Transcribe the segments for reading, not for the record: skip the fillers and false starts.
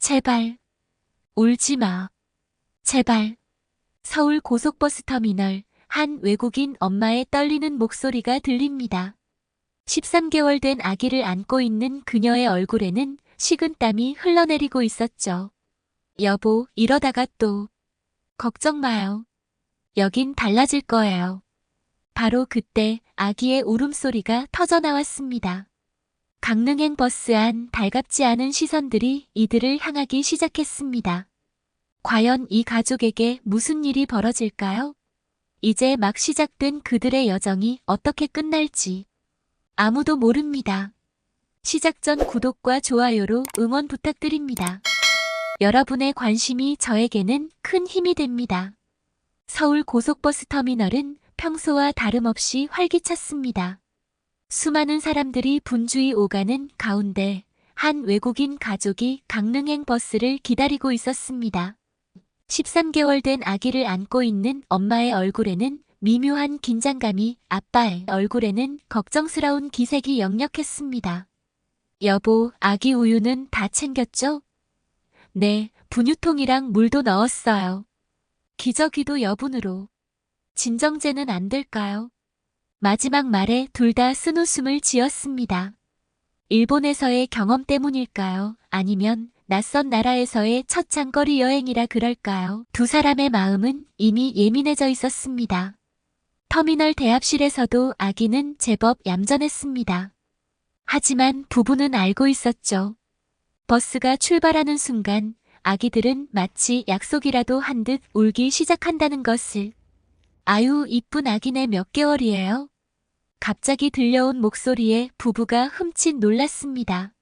제발, 울지 마. 제발. 서울 고속버스 터미널, 한 외국인 엄마의 떨리는 목소리가 들립니다. 13개월 된 아기를 안고 있는 그녀의 얼굴에는 식은땀이 흘러내리고 있었죠. 여보, 이러다가 또. 걱정 마요. 여긴 달라질 거예요. 바로 그때 아기의 울음소리가 터져나왔습니다. 강릉행 버스 안 달갑지 않은 시선들이 이들을 향하기 시작했습니다. 과연 이 가족에게 무슨 일이 벌어질까요? 이제 막 시작된 그들의 여정이 어떻게 끝날지 아무도 모릅니다. 시작 전 구독과 좋아요로 응원 부탁드립니다. 여러분의 관심이 저에게는 큰 힘이 됩니다. 서울 고속버스 터미널은 평소와 다름없이 활기찼습니다. 수많은 사람들이 분주히 오가는 가운데 한 외국인 가족이 강릉행 버스를 기다리고 있었습니다. 13개월 된 아기를 안고 있는 엄마의 얼굴에는 미묘한 긴장감이, 아빠의 얼굴에는 걱정스러운 기색이 역력했습니다. 여보, 아기 우유는 다 챙겼죠? 네, 분유통이랑 물도 넣었어요. 기저귀도 여분으로. 진정제는 안 될까요? 마지막 말에 둘 다 쓴웃음을 지었습니다. 일본에서의 경험 때문일까요? 아니면 낯선 나라에서의 첫 장거리 여행이라 그럴까요? 두 사람의 마음은 이미 예민해져 있었습니다. 터미널 대합실에서도 아기는 제법 얌전했습니다. 하지만 부부는 알고 있었죠. 버스가 출발하는 순간 아기들은 마치 약속이라도 한 듯 울기 시작한다는 것을. 아유, 이쁜 아기네 몇 개월이에요? 갑자기 들려온 목소리에 부부가 흠칫 놀랐습니다.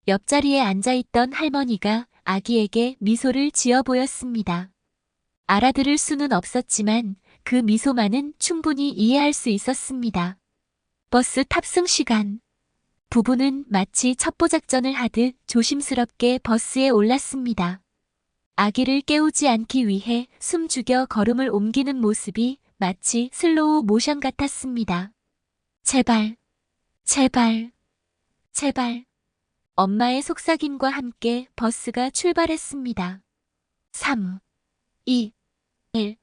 옆자리에 앉아있던 할머니가 아기에게 미소를 지어 보였습니다. 알아들을 수는 없었지만 그 미소만은 충분히 이해할 수 있었습니다. 버스 탑승 시간. 부부는 마치 첩보작전을 하듯 조심스럽게 버스에 올랐습니다. 아기를 깨우지 않기 위해 숨죽여 걸음을 옮기는 모습이 마치 슬로우 모션 같았습니다. 제발, 제발, 제발. 엄마의 속삭임과 함께 버스가 출발했습니다. 3, 2, 1.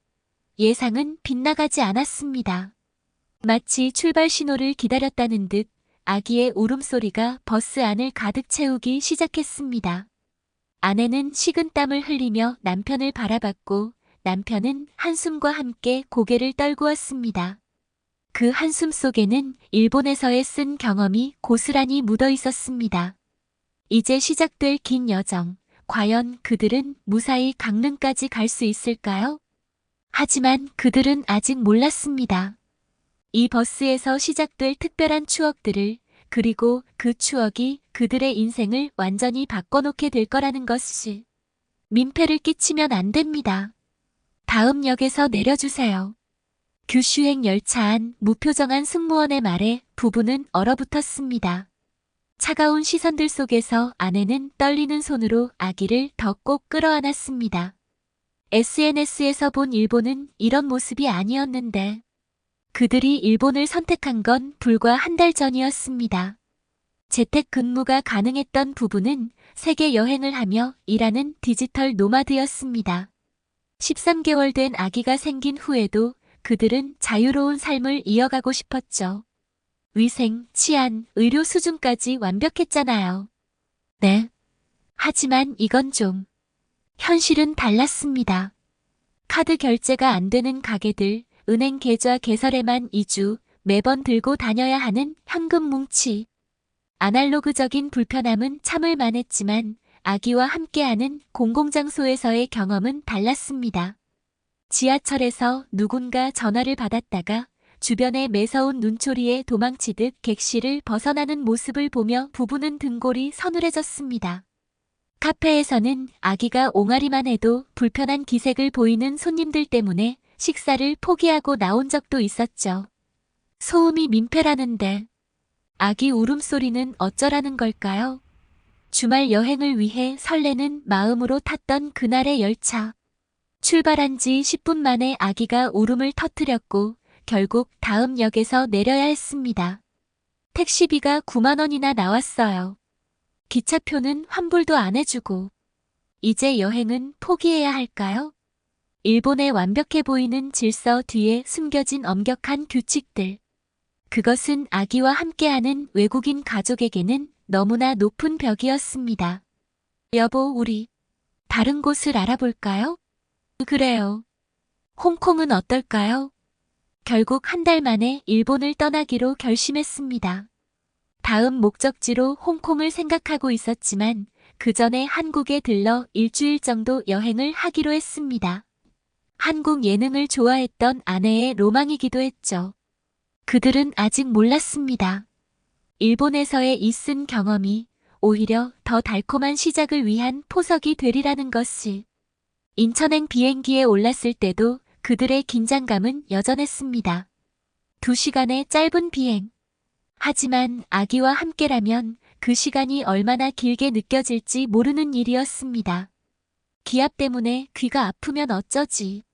예상은 빗나가지 않았습니다. 마치 출발 신호를 기다렸다는 듯 아기의 울음소리가 버스 안을 가득 채우기 시작했습니다. 아내는 식은땀을 흘리며 남편을 바라봤고 남편은 한숨과 함께 고개를 떨구었습니다. 그 한숨 속에는 일본에서의 쓴 경험이 고스란히 묻어 있었습니다. 이제 시작될 긴 여정, 과연 그들은 무사히 강릉까지 갈 수 있을까요? 하지만 그들은 아직 몰랐습니다. 이 버스에서 시작될 특별한 추억들을, 그리고 그 추억이 그들의 인생을 완전히 바꿔놓게 될 거라는 것을. 민폐를 끼치면 안 됩니다. 다음 역에서 내려주세요. 규슈행 열차 안 무표정한 승무원의 말에 부부는 얼어붙었습니다. 차가운 시선들 속에서 아내는 떨리는 손으로 아기를 더 꼭 끌어안았습니다. SNS에서 본 일본은 이런 모습이 아니었는데 그들이 일본을 선택한 건 불과 한 달 전이었습니다. 재택근무가 가능했던 부부는 세계 여행을 하며 일하는 디지털 노마드였습니다. 13개월 된 아기가 생긴 후에도 그들은 자유로운 삶을 이어가고 싶었죠. 위생, 치안, 의료 수준까지 완벽했잖아요. 네. 하지만 이건 좀. 현실은 달랐습니다. 카드 결제가 안 되는 가게들, 은행 계좌 개설에만 2주, 매번 들고 다녀야 하는 현금 뭉치. 아날로그적인 불편함은 참을 만했지만 아기와 함께하는 공공장소에서의 경험은 달랐습니다. 지하철에서 누군가 전화를 받았다가 주변의 매서운 눈초리에 도망치듯 객실을 벗어나는 모습을 보며 부부는 등골이 서늘해졌습니다. 카페에서는 아기가 옹알이만 해도 불편한 기색을 보이는 손님들 때문에 식사를 포기하고 나온 적도 있었죠. 소음이 민폐라는데 아기 울음소리는 어쩌라는 걸까요? 주말 여행을 위해 설레는 마음으로 탔던 그날의 열차. 출발한 지 10분 만에 아기가 울음을 터뜨렸고 결국 다음 역에서 내려야 했습니다. 택시비가 9만 원이나 나왔어요. 기차표는 환불도 안 해주고 이제 여행은 포기해야 할까요? 일본의 완벽해 보이는 질서 뒤에 숨겨진 엄격한 규칙들. 그것은 아기와 함께하는 외국인 가족에게는 너무나 높은 벽이었습니다. 여보, 우리 다른 곳을 알아볼까요? 그래요. 홍콩은 어떨까요? 결국 한 달 만에 일본을 떠나기로 결심했습니다. 다음 목적지로 홍콩을 생각하고 있었지만 그 전에 한국에 들러 일주일 정도 여행을 하기로 했습니다. 한국 예능을 좋아했던 아내의 로망이기도 했죠. 그들은 아직 몰랐습니다. 일본에서의 이쓴 경험이 오히려 더 달콤한 시작을 위한 포석이 되리라는 것을. 인천행 비행기에 올랐을 때도 그들의 긴장감은 여전했습니다. 2시간의 짧은 비행. 하지만 아기와 함께라면 그 시간이 얼마나 길게 느껴질지 모르는 일이었습니다. 기압 때문에 귀가 아프면 어쩌지.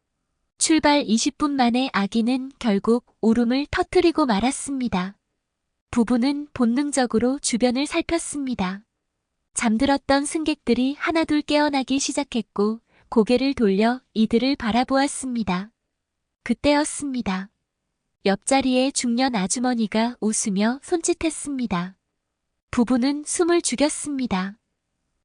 출발 20분 만에 아기는 결국 울음을 터뜨리고 말았습니다. 부부는 본능적으로 주변을 살폈습니다. 잠들었던 승객들이 하나둘 깨어나기 시작했고 고개를 돌려 이들을 바라보았습니다. 그때였습니다. 옆자리의 중년 아주머니가 웃으며 손짓했습니다. 부부는 숨을 죽였습니다.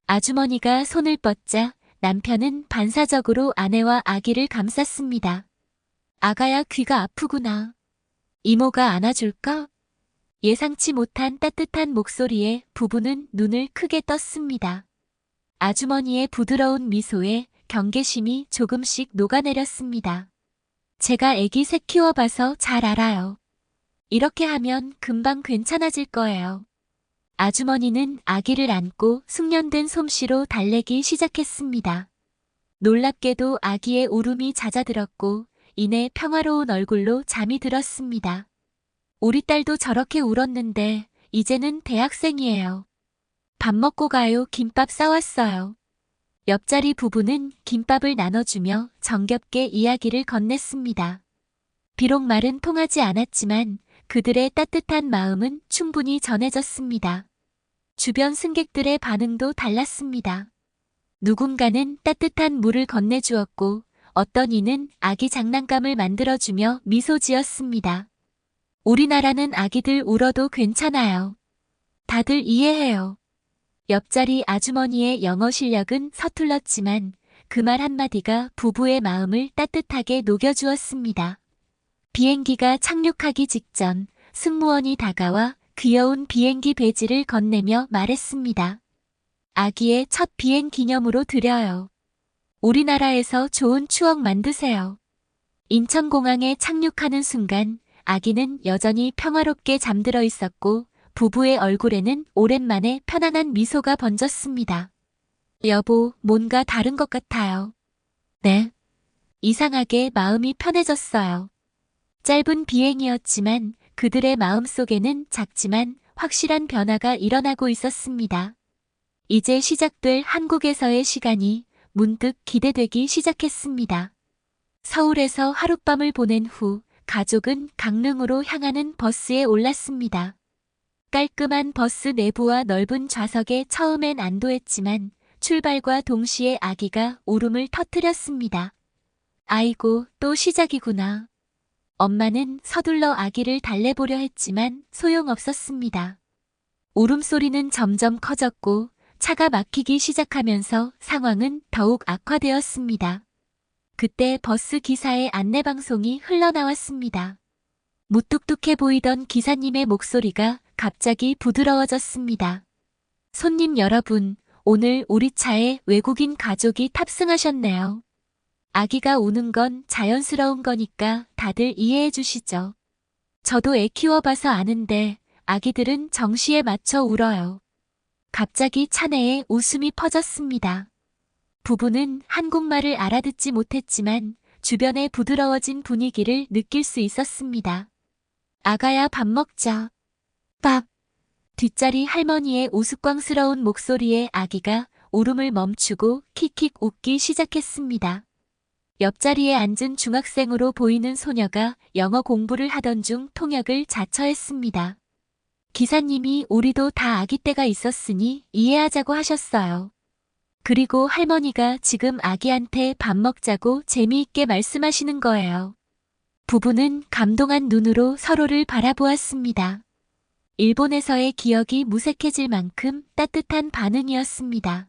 아주머니가 손을 뻗자 남편은 반사적으로 아내와 아기를 감쌌습니다. 아가야, 귀가 아프구나. 이모가 안아줄까? 예상치 못한 따뜻한 목소리에 부부는 눈을 크게 떴습니다. 아주머니의 부드러운 미소에 경계심이 조금씩 녹아내렸습니다. 제가 아기 새 키워봐서 잘 알아요. 이렇게 하면 금방 괜찮아질 거예요. 아주머니는 아기를 안고 숙련된 솜씨로 달래기 시작했습니다. 놀랍게도 아기의 울음이 잦아들었고 이내 평화로운 얼굴로 잠이 들었습니다. 우리 딸도 저렇게 울었는데 이제는 대학생이에요. 밥 먹고 가요. 김밥 싸왔어요. 옆자리 부부는 김밥을 나눠주며 정겹게 이야기를 건넸습니다. 비록 말은 통하지 않았지만 그들의 따뜻한 마음은 충분히 전해졌습니다. 주변 승객들의 반응도 달랐습니다. 누군가는 따뜻한 물을 건네주었고 어떤 이는 아기 장난감을 만들어주며 미소 지었습니다. 우리나라는 아기들 울어도 괜찮아요. 다들 이해해요. 옆자리 아주머니의 영어 실력은 서툴렀지만 그 말 한마디가 부부의 마음을 따뜻하게 녹여주었습니다. 비행기가 착륙하기 직전 승무원이 다가와 귀여운 비행기 배지를 건네며 말했습니다. 아기의 첫 비행 기념으로 드려요. 우리나라에서 좋은 추억 만드세요. 인천공항에 착륙하는 순간 아기는 여전히 평화롭게 잠들어 있었고 부부의 얼굴에는 오랜만에 편안한 미소가 번졌습니다. 여보, 뭔가 다른 것 같아요. 네. 이상하게 마음이 편해졌어요. 짧은 비행이었지만 그들의 마음속에는 작지만 확실한 변화가 일어나고 있었습니다. 이제 시작될 한국에서의 시간이 문득 기대되기 시작했습니다. 서울에서 하룻밤을 보낸 후 가족은 강릉으로 향하는 버스에 올랐습니다. 깔끔한 버스 내부와 넓은 좌석에 처음엔 안도했지만 출발과 동시에 아기가 울음을 터뜨렸습니다. 아이고, 또 시작이구나. 엄마는 서둘러 아기를 달래보려 했지만 소용없었습니다. 울음소리는 점점 커졌고 차가 막히기 시작하면서 상황은 더욱 악화되었습니다. 그때 버스 기사의 안내방송이 흘러나왔습니다. 무뚝뚝해 보이던 기사님의 목소리가 갑자기 부드러워졌습니다. 손님 여러분, 오늘 우리 차에 외국인 가족이 탑승하셨네요. 아기가 우는 건 자연스러운 거니까 다들 이해해 주시죠. 저도 애 키워봐서 아는데 아기들은 정시에 맞춰 울어요. 갑자기 차 내에 웃음이 퍼졌습니다. 부부는 한국말을 알아듣지 못했지만 주변의 부드러워진 분위기를 느낄 수 있었습니다. 아가야, 밥 먹자. 밥. 뒷자리 할머니의 우스꽝스러운 목소리에 아기가 울음을 멈추고 킥킥 웃기 시작했습니다. 옆자리에 앉은 중학생으로 보이는 소녀가 영어 공부를 하던 중 통역을 자처했습니다. 기사님이 우리도 다 아기 때가 있었으니 이해하자고 하셨어요. 그리고 할머니가 지금 아기한테 밥 먹자고 재미있게 말씀하시는 거예요. 부부는 감동한 눈으로 서로를 바라보았습니다. 일본에서의 기억이 무색해질 만큼 따뜻한 반응이었습니다.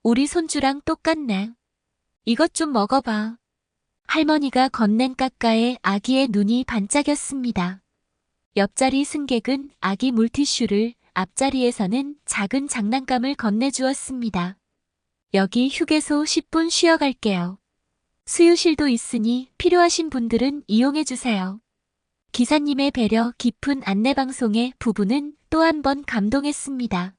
우리 손주랑 똑같네. 이것 좀 먹어봐. 할머니가 건넨 까까에 아기의 눈이 반짝였습니다. 옆자리 승객은 아기 물티슈를, 앞자리에서는 작은 장난감을 건네주었습니다. 여기 휴게소 10분 쉬어갈게요. 수유실도 있으니 필요하신 분들은 이용해주세요. 기사님의 배려 깊은 안내방송에 부부는 또 한 번 감동했습니다.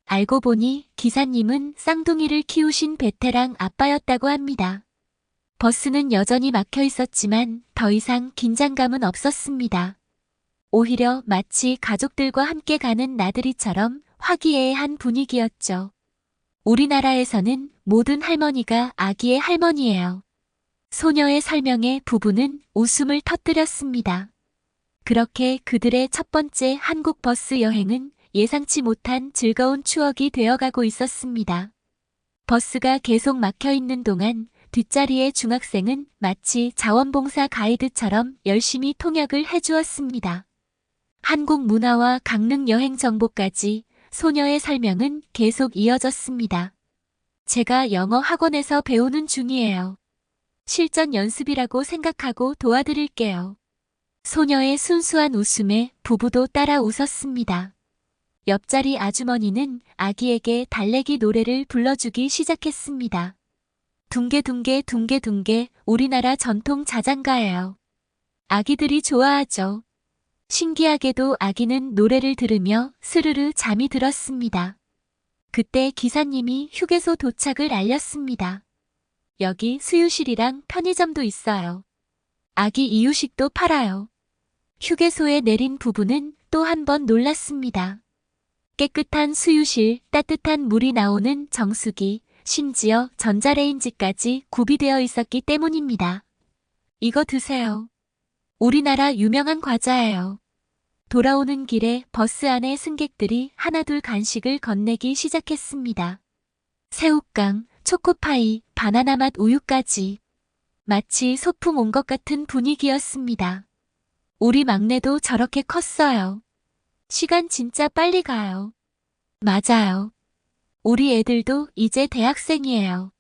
알고 보니 기사님은 쌍둥이를 키우신 베테랑 아빠였다고 합니다. 버스는 여전히 막혀 있었지만 더 이상 긴장감은 없었습니다. 오히려 마치 가족들과 함께 가는 나들이처럼 화기애애한 분위기였죠. 우리나라에서는 모든 할머니가 아기의 할머니예요. 소녀의 설명에 부부는 웃음을 터뜨렸습니다. 그렇게 그들의 첫 번째 한국 버스 여행은 예상치 못한 즐거운 추억이 되어가고 있었습니다. 버스가 계속 막혀 있는 동안 뒷자리의 중학생은 마치 자원봉사 가이드처럼 열심히 통역을 해주었습니다. 한국 문화와 강릉 여행 정보까지 소녀의 설명은 계속 이어졌습니다. 제가 영어 학원에서 배우는 중이에요. 실전 연습이라고 생각하고 도와드릴게요. 소녀의 순수한 웃음에 부부도 따라 웃었습니다. 옆자리 아주머니는 아기에게 달래기 노래를 불러주기 시작했습니다. 둥개둥개 둥개둥개 우리나라 전통 자장가예요. 아기들이 좋아하죠. 신기하게도 아기는 노래를 들으며 스르르 잠이 들었습니다. 그때 기사님이 휴게소 도착을 알렸습니다. 여기 수유실이랑 편의점도 있어요. 아기 이유식도 팔아요. 휴게소에 내린 부부는 또 한 번 놀랐습니다. 깨끗한 수유실, 따뜻한 물이 나오는 정수기, 심지어 전자레인지까지 구비되어 있었기 때문입니다. 이거 드세요. 우리나라 유명한 과자예요. 돌아오는 길에 버스 안의 승객들이 하나둘 간식을 건네기 시작했습니다. 새우깡, 초코파이, 바나나 맛 우유까지. 마치 소풍 온 것 같은 분위기였습니다. 우리 막내도 저렇게 컸어요. 시간 진짜 빨리 가요. 맞아요. 우리 애들도 이제 대학생이에요.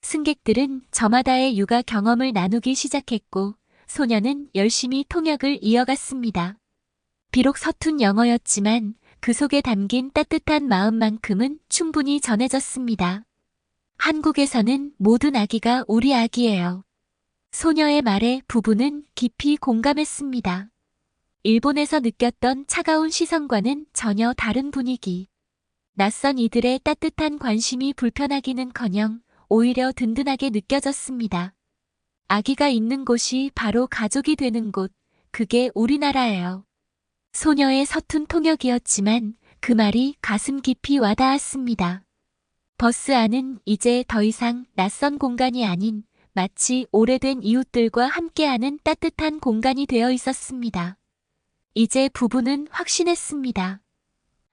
승객들은 저마다의 육아 경험을 나누기 시작했고 소녀는 열심히 통역을 이어갔습니다. 비록 서툰 영어였지만 그 속에 담긴 따뜻한 마음만큼은 충분히 전해졌습니다. 한국에서는 모든 아기가 우리 아기예요. 소녀의 말에 부부는 깊이 공감했습니다. 일본에서 느꼈던 차가운 시선과는 전혀 다른 분위기. 낯선 이들의 따뜻한 관심이 불편하기는커녕 오히려 든든하게 느껴졌습니다. 아기가 있는 곳이 바로 가족이 되는 곳, 그게 우리나라예요. 소녀의 서툰 통역이었지만 그 말이 가슴 깊이 와닿았습니다. 버스 안은 이제 더 이상 낯선 공간이 아닌 마치 오래된 이웃들과 함께하는 따뜻한 공간이 되어 있었습니다. 이제 부부는 확신했습니다.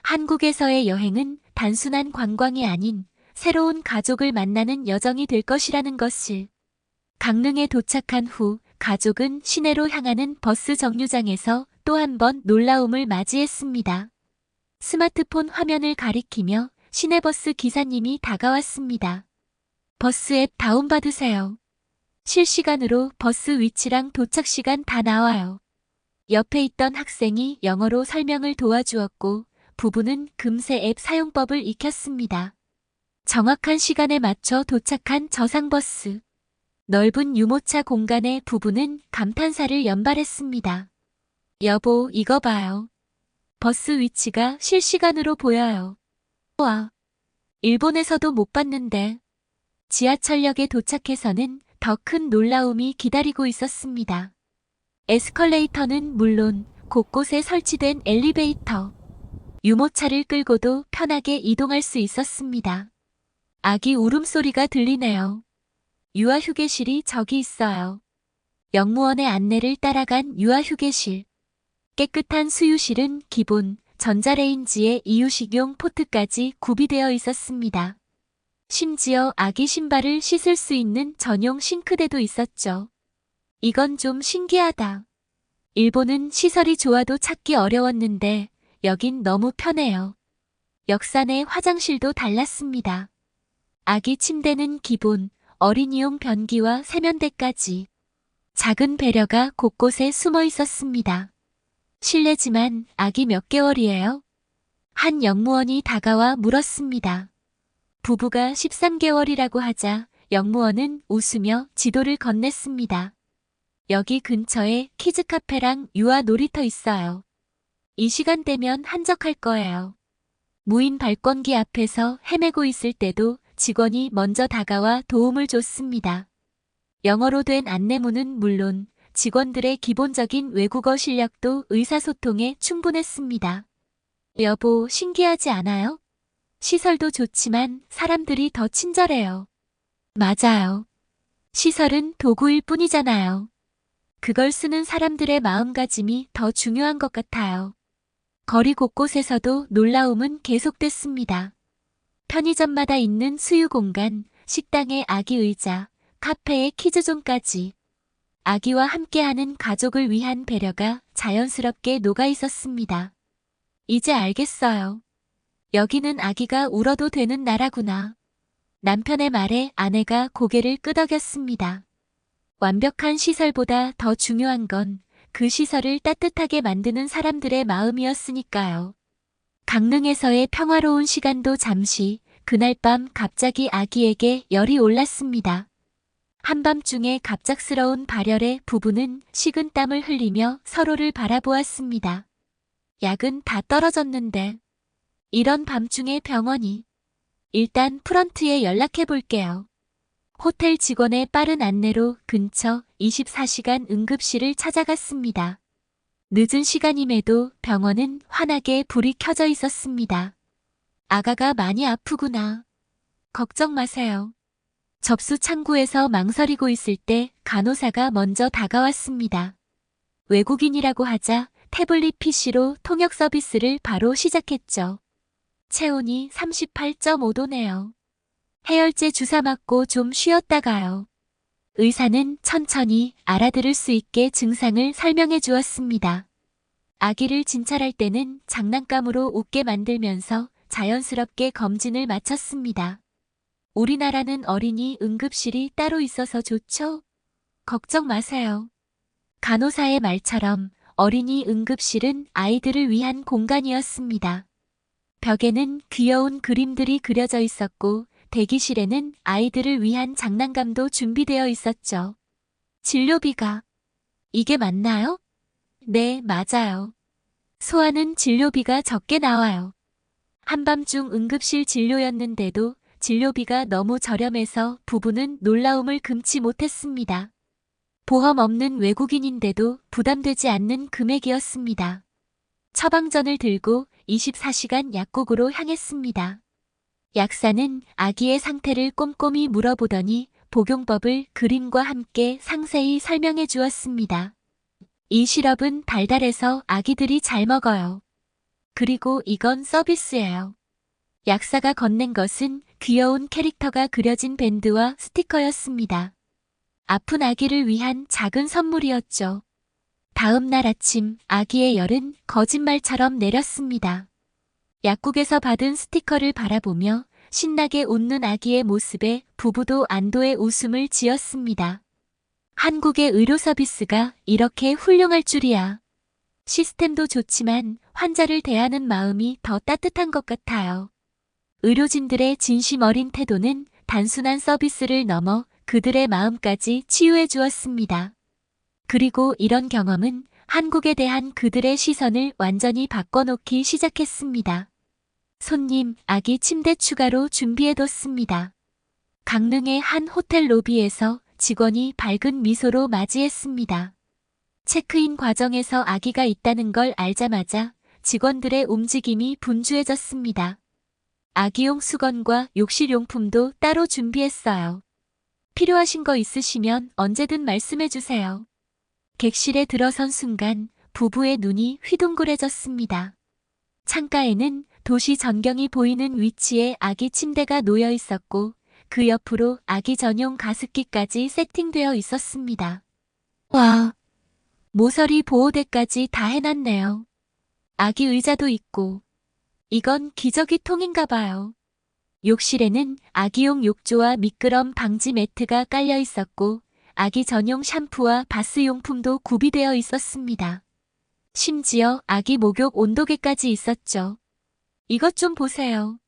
한국에서의 여행은 단순한 관광이 아닌 새로운 가족을 만나는 여정이 될 것이라는 것을. 강릉에 도착한 후 가족은 시내로 향하는 버스 정류장에서 또 한 번 놀라움을 맞이했습니다. 스마트폰 화면을 가리키며 시내버스 기사님이 다가왔습니다. 버스 앱 다운받으세요. 실시간으로 버스 위치랑 도착 시간 다 나와요. 옆에 있던 학생이 영어로 설명을 도와주었고 부부는 금세 앱 사용법을 익혔습니다. 정확한 시간에 맞춰 도착한 저상버스. 넓은 유모차 공간에 부부는 감탄사를 연발했습니다. 여보, 이거 봐요. 버스 위치가 실시간으로 보여요. 와, 일본에서도 못 봤는데. 지하철역에 도착해서는 더 큰 놀라움이 기다리고 있었습니다. 에스컬레이터는 물론 곳곳에 설치된 엘리베이터. 유모차를 끌고도 편하게 이동할 수 있었습니다. 아기 울음소리가 들리네요. 유아휴게실이 저기 있어요. 영무원의 안내를 따라간 유아휴게실. 깨끗한 수유실은 기본, 전자레인지에 이유식용 포트까지 구비되어 있었습니다. 심지어 아기 신발을 씻을 수 있는 전용 싱크대도 있었죠. 이건 좀 신기하다. 일본은 시설이 좋아도 찾기 어려웠는데 여긴 너무 편해요. 역사 내 화장실도 달랐습니다. 아기 침대는 기본, 어린이용 변기와 세면대까지. 작은 배려가 곳곳에 숨어 있었습니다. 실례지만 아기 몇 개월이에요? 한 영무원이 다가와 물었습니다. 부부가 13개월이라고 하자 영무원은 웃으며 지도를 건넸습니다. 여기 근처에 키즈 카페랑 유아 놀이터 있어요. 이 시간대면 한적할 거예요. 무인 발권기 앞에서 헤매고 있을 때도 직원이 먼저 다가와 도움을 줬습니다. 영어로 된 안내문은 물론 직원들의 기본적인 외국어 실력도 의사소통에 충분했습니다. 여보, 신기하지 않아요? 시설도 좋지만 사람들이 더 친절해요. 맞아요. 시설은 도구일 뿐이잖아요. 그걸 쓰는 사람들의 마음가짐이 더 중요한 것 같아요. 거리 곳곳에서도 놀라움은 계속됐습니다. 편의점마다 있는 수유 공간, 식당의 아기 의자, 카페의 키즈존까지. 아기와 함께하는 가족을 위한 배려가 자연스럽게 녹아 있었습니다. 이제 알겠어요. 여기는 아기가 울어도 되는 나라구나. 남편의 말에 아내가 고개를 끄덕였습니다. 완벽한 시설보다 더 중요한 건 그 시설을 따뜻하게 만드는 사람들의 마음이었으니까요. 강릉에서의 평화로운 시간도 잠시, 그날 밤 갑자기 아기에게 열이 올랐습니다. 한밤중에 갑작스러운 발열에 부부는 식은 땀을 흘리며 서로를 바라보았습니다. 약은 다 떨어졌는데 이런 밤중에 병원이. 일단 프런트에 연락해 볼게요. 호텔 직원의 빠른 안내로 근처 24시간 응급실을 찾아갔습니다. 늦은 시간임에도 병원은 환하게 불이 켜져 있었습니다. 아가가 많이 아프구나. 걱정 마세요. 접수 창구에서 망설이고 있을 때 간호사가 먼저 다가왔습니다. 외국인이라고 하자 태블릿 PC로 통역 서비스를 바로 시작했죠. 체온이 38.5도네요. 해열제 주사 맞고 좀 쉬었다가요. 의사는 천천히 알아들을 수 있게 증상을 설명해 주었습니다. 아기를 진찰할 때는 장난감으로 웃게 만들면서 자연스럽게 검진을 마쳤습니다. 우리나라는 어린이 응급실이 따로 있어서 좋죠? 걱정 마세요. 간호사의 말처럼 어린이 응급실은 아이들을 위한 공간이었습니다. 벽에는 귀여운 그림들이 그려져 있었고 대기실에는 아이들을 위한 장난감도 준비되어 있었죠. 진료비가. 이게 맞나요? 네, 맞아요. 소아는 진료비가 적게 나와요. 한밤중 응급실 진료였는데도 진료비가 너무 저렴해서 부부는 놀라움을 금치 못했습니다. 보험 없는 외국인인데도 부담되지 않는 금액이었습니다. 처방전을 들고 24시간 약국으로 향했습니다. 약사는 아기의 상태를 꼼꼼히 물어보더니 복용법을 그림과 함께 상세히 설명해 주었습니다. 이 시럽은 달달해서 아기들이 잘 먹어요. 그리고 이건 서비스예요. 약사가 건넨 것은 귀여운 캐릭터가 그려진 밴드와 스티커였습니다. 아픈 아기를 위한 작은 선물이었죠. 다음 날 아침 아기의 열은 거짓말처럼 내렸습니다. 약국에서 받은 스티커를 바라보며 신나게 웃는 아기의 모습에 부부도 안도의 웃음을 지었습니다. 한국의 의료 서비스가 이렇게 훌륭할 줄이야. 시스템도 좋지만 환자를 대하는 마음이 더 따뜻한 것 같아요. 의료진들의 진심 어린 태도는 단순한 서비스를 넘어 그들의 마음까지 치유해 주었습니다. 그리고 이런 경험은 한국에 대한 그들의 시선을 완전히 바꿔놓기 시작했습니다. 손님, 아기 침대 추가로 준비해뒀습니다. 강릉의 한 호텔 로비에서 직원이 밝은 미소로 맞이했습니다. 체크인 과정에서 아기가 있다는 걸 알자마자 직원들의 움직임이 분주해졌습니다. 아기용 수건과 욕실용품도 따로 준비했어요. 필요하신 거 있으시면 언제든 말씀해주세요. 객실에 들어선 순간 부부의 눈이 휘둥그레졌습니다. 창가에는 도시 전경이 보이는 위치에 아기 침대가 놓여 있었고 그 옆으로 아기 전용 가습기까지 세팅되어 있었습니다. 와, 모서리 보호대까지 다 해놨네요. 아기 의자도 있고 이건 기저귀 통인가 봐요. 욕실에는 아기용 욕조와 미끄럼 방지 매트가 깔려 있었고 아기 전용 샴푸와 바스용품도 구비되어 있었습니다. 심지어 아기 목욕 온도계까지 있었죠. 이것 좀 보세요.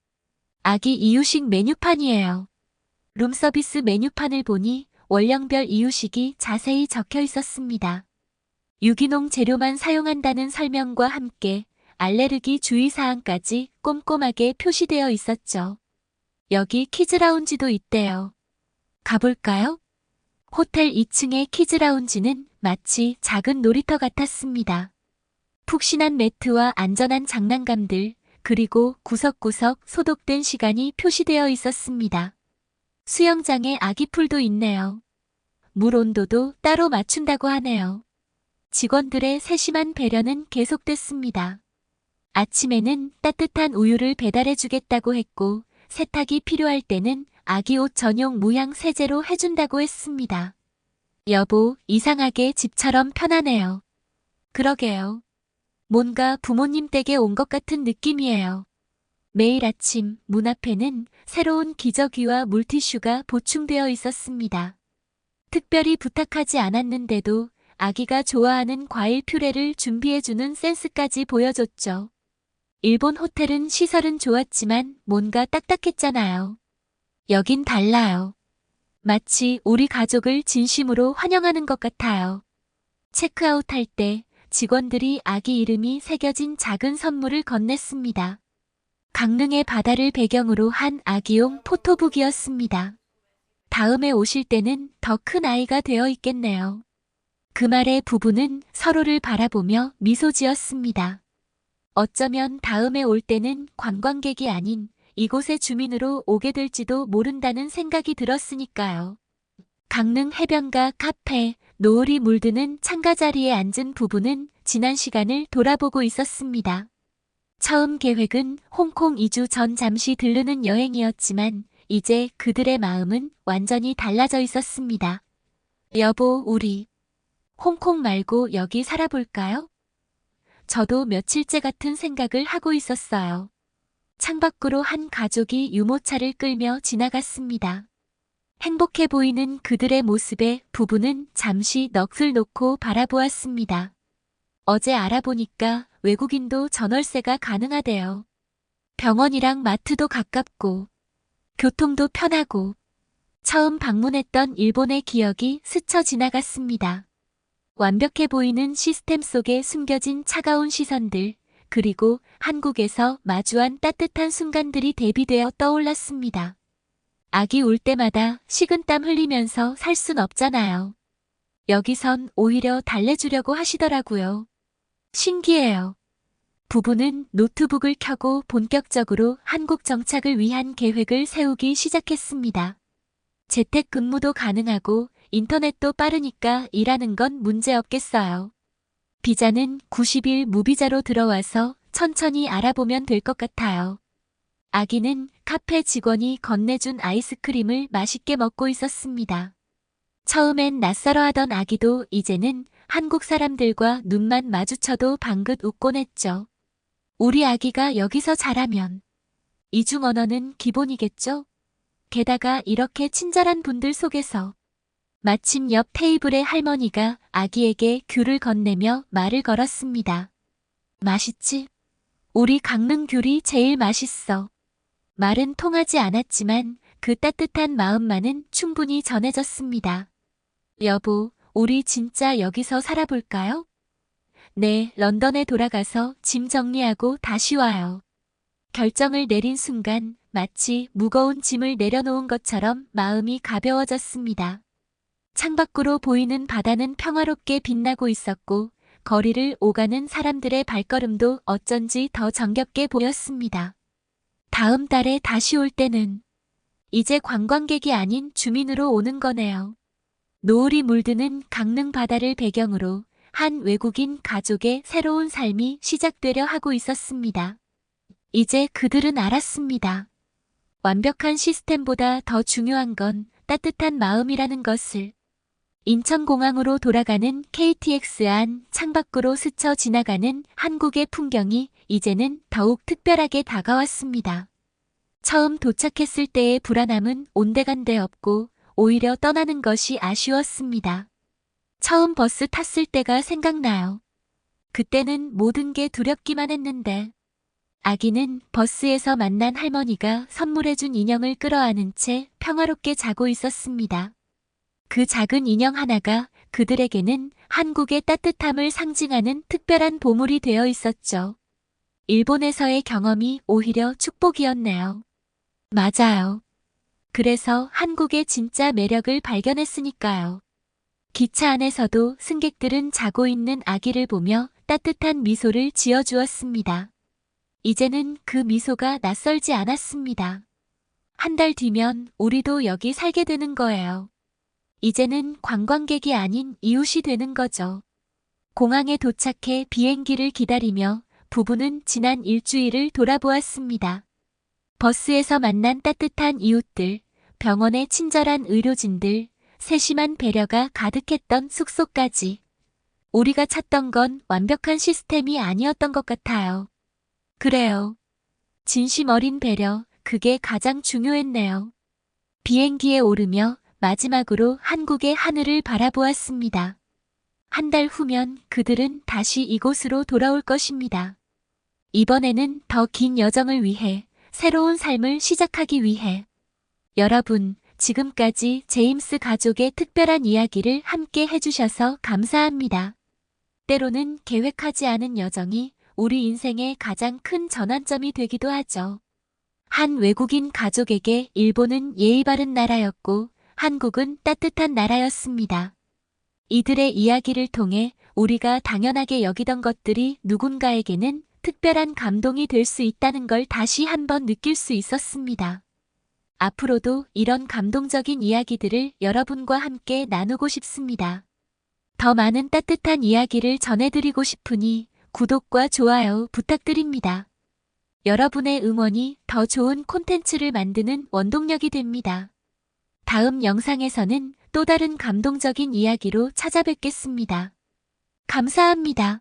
아기 이유식 메뉴판이에요. 룸서비스 메뉴판을 보니 원령별 이유식이 자세히 적혀 있었습니다. 유기농 재료만 사용한다는 설명과 함께 알레르기 주의사항까지 꼼꼼하게 표시되어 있었죠. 여기 키즈라운지도 있대요. 가볼까요? 호텔 2층의 키즈라운지는 마치 작은 놀이터 같았습니다. 푹신한 매트와 안전한 장난감들, 그리고 구석구석 소독된 시간이 표시되어 있었습니다. 수영장에 아기풀도 있네요. 물 온도도 따로 맞춘다고 하네요. 직원들의 세심한 배려는 계속됐습니다. 아침에는 따뜻한 우유를 배달해 주겠다고 했고 세탁이 필요할 때는 아기 옷 전용 무향 세제로 해준다고 했습니다. 여보, 이상하게 집처럼 편하네요. 그러게요. 뭔가 부모님 댁에 온 것 같은 느낌이에요. 매일 아침 문 앞에는 새로운 기저귀와 물티슈가 보충되어 있었습니다. 특별히 부탁하지 않았는데도 아기가 좋아하는 과일 퓨레를 준비해주는 센스까지 보여줬죠. 일본 호텔은 시설은 좋았지만 뭔가 딱딱했잖아요. 여긴 달라요. 마치 우리 가족을 진심으로 환영하는 것 같아요. 체크아웃할 때 직원들이 아기 이름이 새겨진 작은 선물을 건넸습니다. 강릉의 바다를 배경으로 한 아기용 포토북이었습니다. 다음에 오실 때는 더 큰 아이가 되어 있겠네요. 그 말에 부부는 서로를 바라보며 미소 지었습니다. 어쩌면 다음에 올 때는 관광객이 아닌 이곳의 주민으로 오게 될지도 모른다는 생각이 들었으니까요. 강릉 해변가 카페, 노을이 물드는 창가 자리에 앉은 부부는 지난 시간을 돌아보고 있었습니다. 처음 계획은 홍콩 2주 전 잠시 들르는 여행이었지만 이제 그들의 마음은 완전히 달라져 있었습니다. 여보, 우리 홍콩 말고 여기 살아볼까요? 저도 며칠째 같은 생각을 하고 있었어요. 창밖으로 한 가족이 유모차를 끌며 지나갔습니다. 행복해 보이는 그들의 모습에 부부는 잠시 넋을 놓고 바라보았습니다. 어제 알아보니까 외국인도 전월세가 가능하대요. 병원이랑 마트도 가깝고 교통도 편하고 처음 방문했던 일본의 기억이 스쳐 지나갔습니다. 완벽해 보이는 시스템 속에 숨겨진 차가운 시선들, 그리고 한국에서 마주한 따뜻한 순간들이 대비되어 떠올랐습니다. 아기 울 때마다 식은땀 흘리면서 살 순 없잖아요. 여기선 오히려 달래주려고 하시더라고요. 신기해요. 부부는 노트북을 켜고 본격적으로 한국 정착을 위한 계획을 세우기 시작했습니다. 재택근무도 가능하고 인터넷도 빠르니까 일하는 건 문제없겠어요. 비자는 90일 무비자로 들어와서 천천히 알아보면 될 것 같아요. 아기는 카페 직원이 건네준 아이스크림을 맛있게 먹고 있었습니다. 처음엔 낯설어 하던 아기도 이제는 한국 사람들과 눈만 마주쳐도 방긋 웃곤 했죠. 우리 아기가 여기서 자라면 이중 언어는 기본이겠죠? 게다가 이렇게 친절한 분들 속에서 마침 옆 테이블의 할머니가 아기에게 귤을 건네며 말을 걸었습니다. 맛있지? 우리 강릉 귤이 제일 맛있어. 말은 통하지 않았지만 그 따뜻한 마음만은 충분히 전해졌습니다. 여보, 우리 진짜 여기서 살아볼까요? 네, 런던에 돌아가서 짐 정리하고 다시 와요. 결정을 내린 순간 마치 무거운 짐을 내려놓은 것처럼 마음이 가벼워졌습니다. 창밖으로 보이는 바다는 평화롭게 빛나고 있었고 거리를 오가는 사람들의 발걸음도 어쩐지 더 정겹게 보였습니다. 다음 달에 다시 올 때는 이제 관광객이 아닌 주민으로 오는 거네요. 노을이 물드는 강릉 바다를 배경으로 한 외국인 가족의 새로운 삶이 시작되려 하고 있었습니다. 이제 그들은 알았습니다. 완벽한 시스템보다 더 중요한 건 따뜻한 마음이라는 것을. 인천공항으로 돌아가는 KTX 안 창밖으로 스쳐 지나가는 한국의 풍경이 이제는 더욱 특별하게 다가왔습니다. 처음 도착했을 때의 불안함은 온데간데 없고 오히려 떠나는 것이 아쉬웠습니다. 처음 버스 탔을 때가 생각나요. 그때는 모든 게 두렵기만 했는데 아기는 버스에서 만난 할머니가 선물해준 인형을 끌어안은 채 평화롭게 자고 있었습니다. 그 작은 인형 하나가 그들에게는 한국의 따뜻함을 상징하는 특별한 보물이 되어 있었죠. 일본에서의 경험이 오히려 축복이었네요. 맞아요. 그래서 한국의 진짜 매력을 발견했으니까요. 기차 안에서도 승객들은 자고 있는 아기를 보며 따뜻한 미소를 지어주었습니다. 이제는 그 미소가 낯설지 않았습니다. 한 달 뒤면 우리도 여기 살게 되는 거예요. 이제는 관광객이 아닌 이웃이 되는 거죠. 공항에 도착해 비행기를 기다리며 부부는 지난 일주일을 돌아보았습니다. 버스에서 만난 따뜻한 이웃들, 병원의 친절한 의료진들, 세심한 배려가 가득했던 숙소까지. 우리가 찾던 건 완벽한 시스템이 아니었던 것 같아요. 그래요. 진심 어린 배려, 그게 가장 중요했네요. 비행기에 오르며 마지막으로 한국의 하늘을 바라보았습니다. 한 달 후면 그들은 다시 이곳으로 돌아올 것입니다. 이번에는 더 긴 여정을 위해, 새로운 삶을 시작하기 위해. 여러분, 지금까지 제임스 가족의 특별한 이야기를 함께 해주셔서 감사합니다. 때로는 계획하지 않은 여정이 우리 인생의 가장 큰 전환점이 되기도 하죠. 한 외국인 가족에게 일본은 예의 바른 나라였고 한국은 따뜻한 나라였습니다. 이들의 이야기를 통해 우리가 당연하게 여기던 것들이 누군가에게는 특별한 감동이 될 수 있다는 걸 다시 한번 느낄 수 있었습니다. 앞으로도 이런 감동적인 이야기들을 여러분과 함께 나누고 싶습니다. 더 많은 따뜻한 이야기를 전해드리고 싶으니 구독과 좋아요 부탁드립니다. 여러분의 응원이 더 좋은 콘텐츠를 만드는 원동력이 됩니다. 다음 영상에서는 또 다른 감동적인 이야기로 찾아뵙겠습니다. 감사합니다.